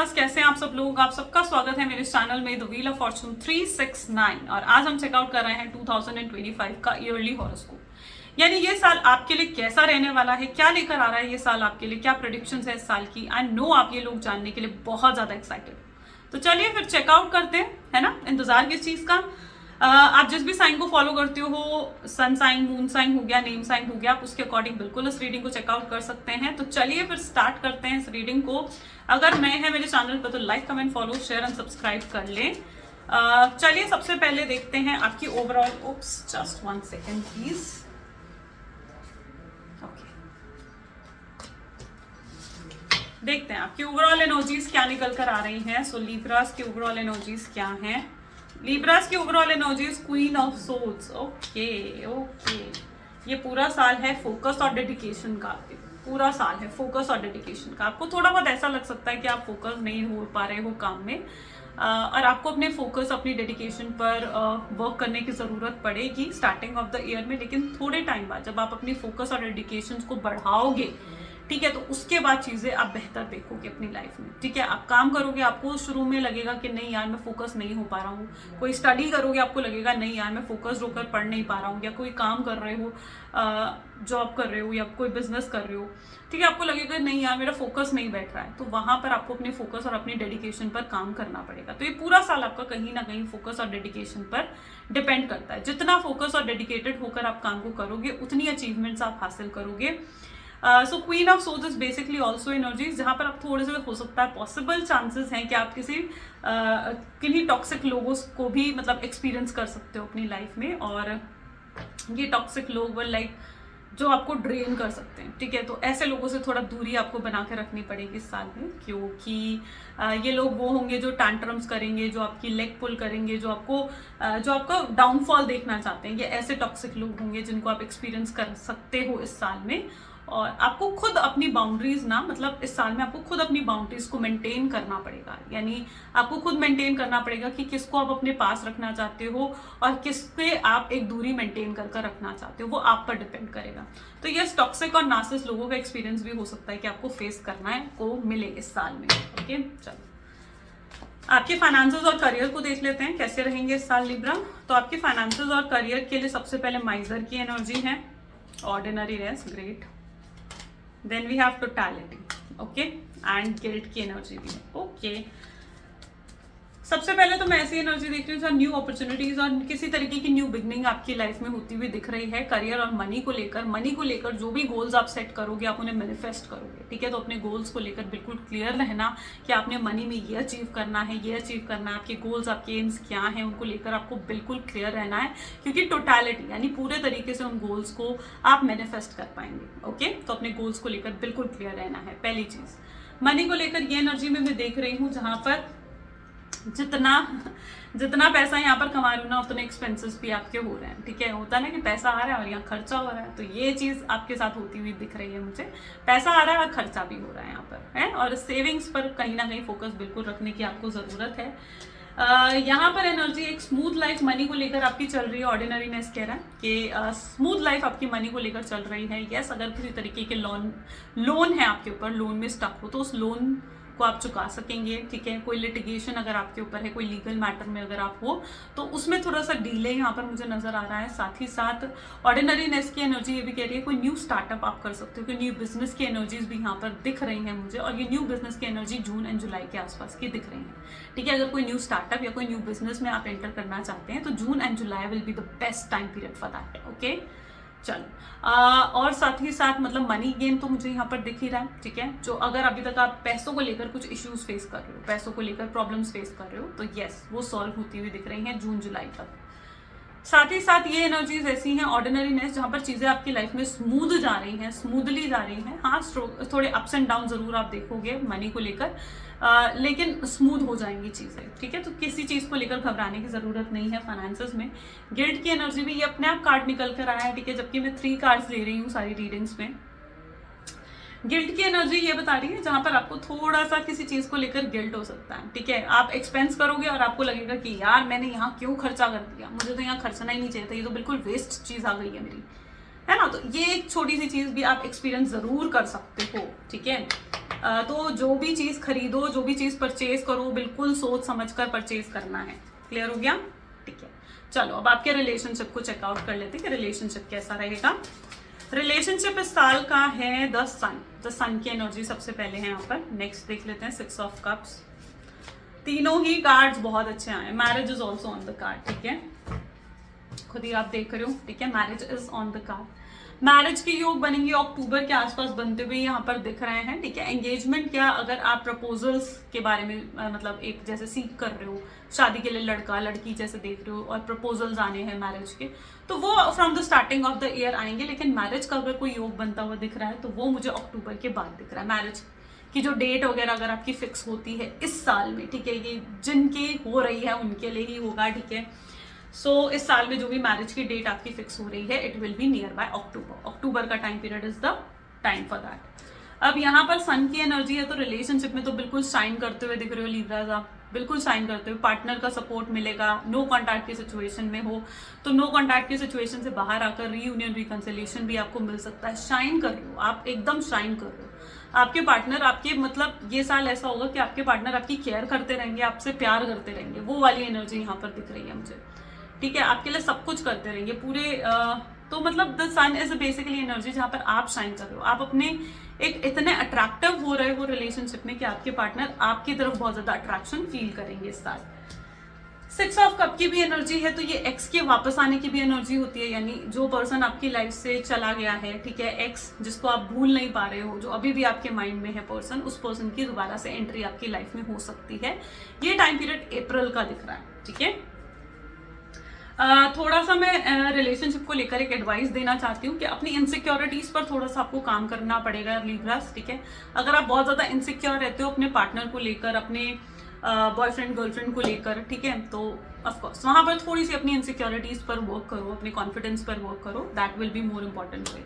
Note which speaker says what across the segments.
Speaker 1: Viewers, कैसे हैं आप सब लोग। आप सबका स्वागत है मेरे चैनल में द व्हील ऑफ फॉर्चून 369। और आज हम चेकआउट कर रहे हैं 2025 का ईयरली हॉरोस्कोप, यानी ये साल आपके लिए कैसा रहने वाला है, क्या लेकर आ रहा है ये साल आपके लिए, क्या प्रेडिक्शंस है इस साल की। आई नो आप ये लोग जानने के लिए बहुत ज्यादा एक्साइटेड। तो चलिए फिर चेकआउट करते हैं, है ना। इंतजार किस चीज का। आप जिस भी साइन को फॉलो करते हो, सन साइन, मून साइन हो गया, नेम साइन हो गया, आप उसके अकॉर्डिंग बिल्कुल इस रीडिंग को चेकआउट कर सकते हैं। तो चलिए फिर स्टार्ट करते हैं इस रीडिंग को। अगर नए हैं मेरे चैनल पर तो like, comment, follow, share and subscribe कर लें। चलिए सबसे पहले देखते हैं आपकी overall. Oops, just 1 second please. देखते हैं आपकी ओवरऑल एनर्जीज क्या निकल कर आ रही हैं। सो लिब्रास की ओवरऑल एनर्जीज क्या हैं। लिब्रास की overall energies queen of swords. Okay, ये पूरा साल है फोकस और डेडिकेशन का। पूरा साल है फोकस और डेडिकेशन का। आपको थोड़ा बहुत ऐसा लग सकता है कि आप फोकस नहीं हो पा रहे हो काम में, और आपको अपने फोकस, अपनी डेडिकेशन पर वर्क करने की जरूरत पड़ेगी स्टार्टिंग ऑफ द ईयर में। लेकिन थोड़े टाइम बाद जब आप अपनी फोकस और डेडिकेशन को बढ़ाओगे, ठीक है, तो उसके बाद चीजें आप बेहतर देखोगे अपनी लाइफ में। ठीक है, आप काम करोगे, आपको शुरू में लगेगा कि नहीं यार मैं फोकस नहीं हो पा रहा हूँ। कोई स्टडी करोगे, आपको लगेगा नहीं यार मैं फोकस होकर पढ़ नहीं पा रहा हूँ। या कोई काम कर रहे हो, जॉब कर रहे हो या कोई बिजनेस कर रहे हो, ठीक है, आपको लगेगा नहीं यार मेरा फोकस नहीं बैठ रहा है। तो वहां पर आपको अपने फोकस और अपनी डेडिकेशन पर काम करना पड़ेगा। तो ये पूरा साल आपका कहीं ना कहीं फोकस और डेडिकेशन पर डिपेंड करता है। जितना फोकस और डेडिकेटेड होकर आप काम को करोगे, उतनी अचीवमेंट्स आप हासिल करोगे। सो queen of swords is basically also energies, जहां पर आप थोड़े से हो सकता है पॉसिबल चांसेस हैं कि आप किन्हीं टॉक्सिक लोगों को भी मतलब एक्सपीरियंस कर सकते हो अपनी लाइफ में। और ये टॉक्सिक लोग लाइक जो आपको ड्रेन कर सकते हैं, ठीक है। तो ऐसे लोगों से थोड़ा दूरी आपको बना के रखनी पड़ेगी इस साल में, क्योंकि ये लोग वो होंगे जो टैंट्रम्स करेंगे, जो आपकी लेग पुल करेंगे, जो आपका डाउनफॉल देखना चाहते हैं। ये ऐसे टॉक्सिक लोग होंगे जिनको आप एक्सपीरियंस कर सकते हो इस साल में। और आपको खुद अपनी बाउंड्रीज ना, मतलब इस साल में आपको खुद अपनी बाउंड्रीज को मेंटेन करना पड़ेगा। यानी आपको खुद मेंटेन करना पड़ेगा कि किसको आप अपने पास रखना चाहते हो और किस पे आप एक दूरी मेंटेन कर रखना चाहते हो, वो आप पर डिपेंड करेगा। तो ये टॉक्सिक और नार्सिसिस्ट लोगों का एक्सपीरियंस भी हो सकता है कि आपको फेस करना है को मिले इस साल में। ओके, चलो आपके फाइनेंसेस और करियर को देख लेते हैं कैसे रहेंगे इस साल लिब्रा। तो आपके फाइनेंसेस और करियर के लिए सबसे पहले माइजर की एनर्जी है, ordinary race, great. Then we have totality, okay, and guilt की एनर्जी भी है। ओके, सबसे पहले तो मैं ऐसी एनर्जी देख रही हूँ जहाँ न्यू अपॉर्चुनिटीज और किसी तरीके की न्यू बिगनिंग आपकी लाइफ में होती हुई दिख रही है। करियर और मनी को लेकर जो भी गोल्स आप सेट करोगे, आप उन्हें मैनिफेस्ट करोगे, ठीक है। तो अपने गोल्स को लेकर बिल्कुल क्लियर रहना कि आपने मनी में ये अचीव करना है, ये अचीव करना है। आपके गोल्स, आपके एम्स क्या हैं, उनको लेकर आपको बिल्कुल क्लियर रहना है, क्योंकि टोटैलिटी यानी पूरे तरीके से उन गोल्स को आप मैनिफेस्ट कर पाएंगे। ओके, तो अपने गोल्स को लेकर बिल्कुल क्लियर रहना है, पहली चीज। मनी को लेकर ये एनर्जी में मैं देख रही हूँ जहां पर जितना पैसा यहाँ पर कमा रही हूँ ना, उतने एक्सपेंसेस भी आपके हो रहे हैं, ठीक है। होता है ना कि पैसा आ रहा है और यहाँ खर्चा हो रहा है, तो ये चीज आपके साथ होती हुई दिख रही है मुझे। पैसा आ रहा है और खर्चा भी हो रहा है यहाँ पर, है। और सेविंग्स पर कहीं ना कहीं फोकस बिल्कुल रखने की आपको जरूरत है। यहाँ पर एनर्जी एक स्मूथ लाइफ मनी को लेकर आपकी चल रही है। ऑर्डिनरीनेस कह रहा है कि स्मूथ लाइफ आपकी मनी को लेकर चल रही है। यस, अगर किसी तरीके के लोन है आपके ऊपर, लोन में स्टक हो, तो उस लोन को आप चुका सकेंगे, ठीक है। कोई लिटिगेशन अगर आपके ऊपर है, कोई लीगल मैटर में अगर आप हो, तो उसमें थोड़ा सा डिले यहाँ पर मुझे नजर आ रहा है। साथ ही साथ ऑर्डिनरीनेस की एनर्जी ये भी कह रही है कोई न्यू स्टार्टअप आप कर सकते हो, कोई न्यू बिजनेस की एनर्जीज भी यहाँ पर दिख रही है मुझे। और ये न्यू बिजनेस की एनर्जी जून एंड जुलाई के आसपास की दिख रही है, ठीक है। अगर कोई न्यू स्टार्टअप या कोई न्यू बिजनेस में आप एंटर करना चाहते हैं तो June and July will be the best time period for that. Okay, चलो और साथ ही साथ मतलब मनी गेन तो मुझे यहाँ पर दिख ही रहा है, ठीक है। जो अगर अभी तक आप पैसों को लेकर कुछ इश्यूज फेस कर रहे हो, पैसों को लेकर प्रॉब्लम्स फेस कर रहे हो, तो यस वो सॉल्व होती हुई दिख रही हैं जून जुलाई तक। साथ ही साथ ये एनर्जीज ऐसी हैं ऑर्डिनरीनेस जहां पर चीजें आपकी लाइफ में स्मूथली जा रही हैं। हाँ, थोड़े अप्स एंड डाउन जरूर आप देखोगे मनी को लेकर, लेकिन स्मूथ हो जाएंगी चीजें, ठीक है। तो किसी चीज को लेकर घबराने की जरूरत नहीं है फाइनेंसेस में। गिल्ट की एनर्जी भी ये अपने आप कार्ड निकल कर आया है, ठीक है, जबकि मैं 3 कार्ड्स ले रही हूँ सारी रीडिंग्स में। गिल्ट की एनर्जी ये बता रही है जहां पर आपको थोड़ा सा किसी चीज को लेकर गिल्ट हो सकता है, ठीक है। आप एक्सपेंस करोगे और आपको लगेगा कि यार मैंने यहाँ क्यों खर्चा कर दिया, मुझे तो यहाँ खर्चना ही नहीं चाहिए था, ये तो बिल्कुल वेस्ट चीज आ गई है मेरी, है ना। तो ये एक छोटी सी चीज भी आप एक्सपीरियंस जरूर कर सकते हो, ठीक है। तो जो भी चीज खरीदो, जो भी चीज परचेज करो, बिल्कुल सोच समझ कर परचेज करना है। क्लियर हो गया? ठीक है, चलो अब आपके रिलेशनशिप को चेकआउट कर लेते हैं कि रिलेशनशिप कैसा रहेगा। रिलेशनशिप इस साल का है द सन की एनर्जी सबसे पहले है यहाँ पर। नेक्स्ट देख लेते हैं 6 ऑफ कप्स। तीनों ही कार्ड्स बहुत अच्छे आए। Marriage is also on the card, ठीक है, खुद ही आप देख रहे हो, ठीक है, marriage is on the card. Marriage के योग बनेंगे अक्टूबर के आसपास बनते हुए यहाँ पर दिख रहे हैं, ठीक है। एंगेजमेंट क्या, अगर आप प्रपोजल्स के बारे में मतलब एक जैसे सीख कर रहे हो, शादी के लिए लड़का लड़की जैसे देख रहे हो और प्रपोजल्स आने हैं मैरिज के, तो वो from the starting of the year आएंगे। लेकिन मैरिज का अगर कोई योग बनता हुआ दिख रहा है तो वो मुझे अक्टूबर के बाद दिख रहा है। मैरिज की जो डेट वगैरह अगर आपकी फिक्स होती है इस साल में, ठीक है, ये जिनकी हो रही है उनके लिए ही होगा, ठीक है। सो इस साल में जो भी मैरिज की डेट आपकी फिक्स हो रही है, it will be near by October. October का time period is the time for that. अब यहाँ पर सन की एनर्जी है तो रिलेशनशिप में तो बिल्कुल शाइन करते हुए दिख रहे हो लीब्राज, आप बिल्कुल शाइन करते हुए। पार्टनर का सपोर्ट मिलेगा। नो कॉन्टैक्ट की सिचुएशन में हो तो नो कॉन्टैक्ट की सिचुएशन से बाहर आकर रीयूनियन रिकंसिलिएशन भी आपको मिल सकता है। शाइन कर रहे हो आप, एकदम शाइन कर रहे हो। आपके पार्टनर आपके मतलब ये साल ऐसा होगा कि आपके पार्टनर आपकी केयर करते रहेंगे, आपसे प्यार करते रहेंगे, वो वाली एनर्जी यहाँ पर दिख रही है मुझे, ठीक है। आपके लिए सब कुछ करते रहेंगे पूरे तो मतलब the sun is basically energy जहां पर आप शाइन कर रहे हो। आप अपने एक इतने अट्रैक्टिव हो रहे हो रिलेशनशिप में कि आपके पार्टनर आपकी तरफ बहुत ज्यादा अट्रैक्शन फील करेंगे इस साल। 6 ऑफ कप की भी एनर्जी है तो ये एक्स के वापस आने की भी एनर्जी होती है, यानी जो पर्सन आपकी लाइफ से चला गया है, ठीक है, एक्स जिसको आप भूल नहीं पा रहे हो, जो अभी भी आपके माइंड में है पर्सन, उस पर्सन की दोबारा से एंट्री आपकी लाइफ में हो सकती है। ये टाइम पीरियड अप्रैल का दिख रहा है, ठीक है। थोड़ा सा मैं रिलेशनशिप को लेकर एक एडवाइस देना चाहती हूँ कि अपनी इनसिक्योरिटीज पर थोड़ा सा आपको काम करना पड़ेगा लीब्रास, ठीक है। अगर आप बहुत ज्यादा इनसिक्योर रहते हो अपने पार्टनर को लेकर, अपने बॉयफ्रेंड गर्लफ्रेंड को लेकर, ठीक है, तो ऑफकोर्स वहां पर थोड़ी सी अपनी इनसिक्योरिटीज पर वर्क करो, अपने कॉन्फिडेंस पर वर्क करो, that will be more important for you.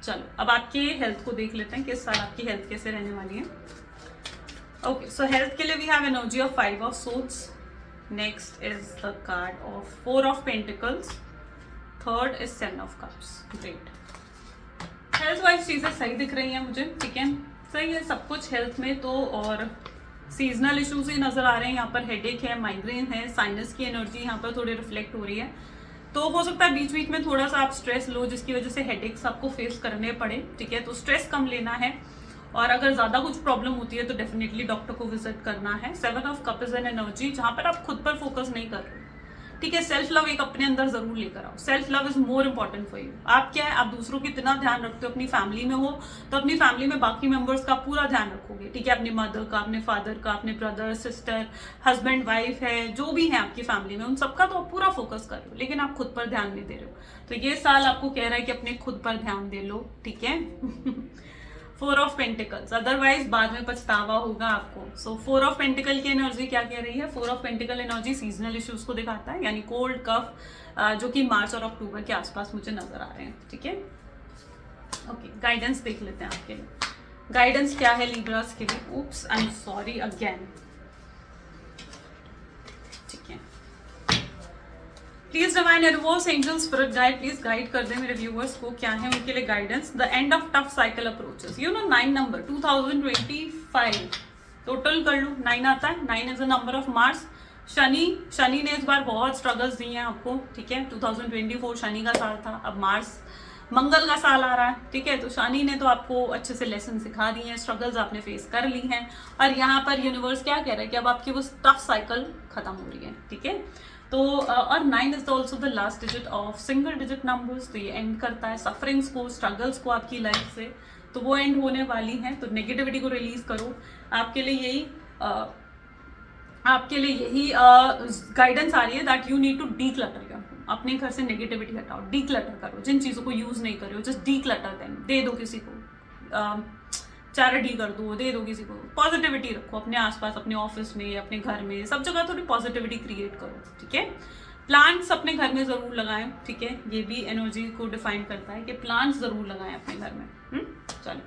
Speaker 1: चलो अब आपके हेल्थ को देख लेते हैं कि इस साल आपकी हेल्थ कैसे रहने वाली है। ओके, सो हेल्थ के लिए we have energy of 5 of swords. Next is the card of 4 of Pentacles. Third is 7 of Cups. Great. Health wise चीजें सही दिख रही हैं मुझे, ठीक है, सही है सब कुछ हेल्थ में तो। और सीजनल इश्यूज ही नजर आ रहे हैं यहाँ पर। हेडेक है, माइग्रेन है, साइनस की एनर्जी यहाँ पर थोड़ी रिफ्लेक्ट हो रही है। तो हो सकता है बीच बीच में थोड़ा सा आप स्ट्रेस लो जिसकी वजह से हेडेक्स आपको फेस करने पड़े, ठीक है। तो स्ट्रेस कम लेना है और अगर ज्यादा कुछ प्रॉब्लम होती है तो डेफिनेटली डॉक्टर को विजिट करना है। 7 of cup is an energy जहां पर आप खुद पर फोकस नहीं कर रहे, ठीक है। सेल्फ लव एक अपने अंदर जरूर लेकर आओ। Self love is more important for you. आप क्या है, आप दूसरों की इतना ध्यान रखते हो, अपनी फैमिली में हो तो अपनी फैमिली में बाकी मेंबर्स का पूरा ध्यान रखोगे, ठीक है। अपने मदर का, अपने फादर का, अपने ब्रदर सिस्टर, हस्बैंड वाइफ है, जो भी है आपकी फैमिली में, उन सबका तो आप पूरा फोकस कर रहे हो, लेकिन आप खुद पर ध्यान नहीं दे रहे हो। तो ये साल आपको कह रहा है कि अपने खुद पर ध्यान दे लो, ठीक है। 4 ऑफ पेंटिकल्स, अदरवाइज बाद में पछतावा होगा आपको। सो 4 ऑफ पेंटिकल की एनर्जी क्या कह रही है? 4 of pentacle energy seasonal issues को दिखाता है, यानी कोल्ड कफ, जो कि मार्च और अक्टूबर के आसपास मुझे नजर आ रहे हैं, ठीक है। ओके, गाइडेंस देख लेते हैं आपके लिए। गाइडेंस क्या है लिब्रास के लिए? उप्स, आई एम सॉरी अगेन, ठीक है। Please divine universe angel spirit guide, please guide कर दे मेरे व्यूअर्स को, क्या है उनके लिए guidance. The end of tough cycle approaches, you know 9 number 2025 total कर लो, 9 आता है। 9 is a number of Mars. Shani ने इस बार बहुत स्ट्रगल्स दिए हैं आपको, ठीक है। 2024 शनि का साल था, अब मार्स मंगल का साल आ रहा है, ठीक है। तो शनि ने तो आपको अच्छे से लेसन सिखा दिए हैं, स्ट्रगल्स आपने फेस कर ली हैं, और यहाँ पर यूनिवर्स क्या कह रहा है कि अब आपकी वो टफ साइकिल खत्म हो रही है, ठीक है। तो और 9 is also the last digit of single digit numbers, तो ये एंड करता है सफरिंग्स को, स्ट्रगल्स को आपकी लाइफ से, तो वो एंड होने वाली हैं। तो नेगेटिविटी को रिलीज करो। आपके लिए यही गाइडेंस आ रही है that you need to declutter your home. अपने घर से नेगेटिविटी हटाओ, डी क्लटर करो, जिन चीज़ों को यूज नहीं कर रहे हो जस्ट डी क्लटर देम, दे दो किसी को, चैरिटी कर दो, दे दो किसी को। पॉजिटिविटी रखो अपने आसपास, अपने ऑफिस में, अपने घर में, सब जगह थोड़ी पॉजिटिविटी क्रिएट करो, ठीक है। प्लांट्स अपने घर में जरूर लगाएं, ठीक है। ये भी एनर्जी को डिफाइन करता है कि प्लांट्स जरूर लगाएं अपने घर में। चलो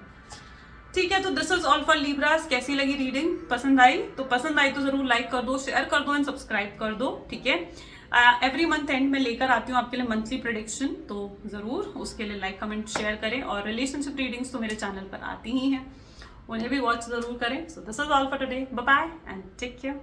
Speaker 1: ठीक है, तो this is all for Libras. कैसी लगी रीडिंग? पसंद आई? तो पसंद आई तो जरूर लाइक कर दो, शेयर कर दो एंड सब्सक्राइब कर दो, ठीक है। एवरी मंथ एंड में लेकर आती हूँ आपके लिए मंथली प्रेडिक्शन, तो जरूर उसके लिए लाइक कमेंट शेयर करें। और रिलेशनशिप रीडिंग्स तो मेरे चैनल पर आती ही हैं, उन्हें भी वॉच ज़रूर करें. So this is all for today. Bye bye and take care.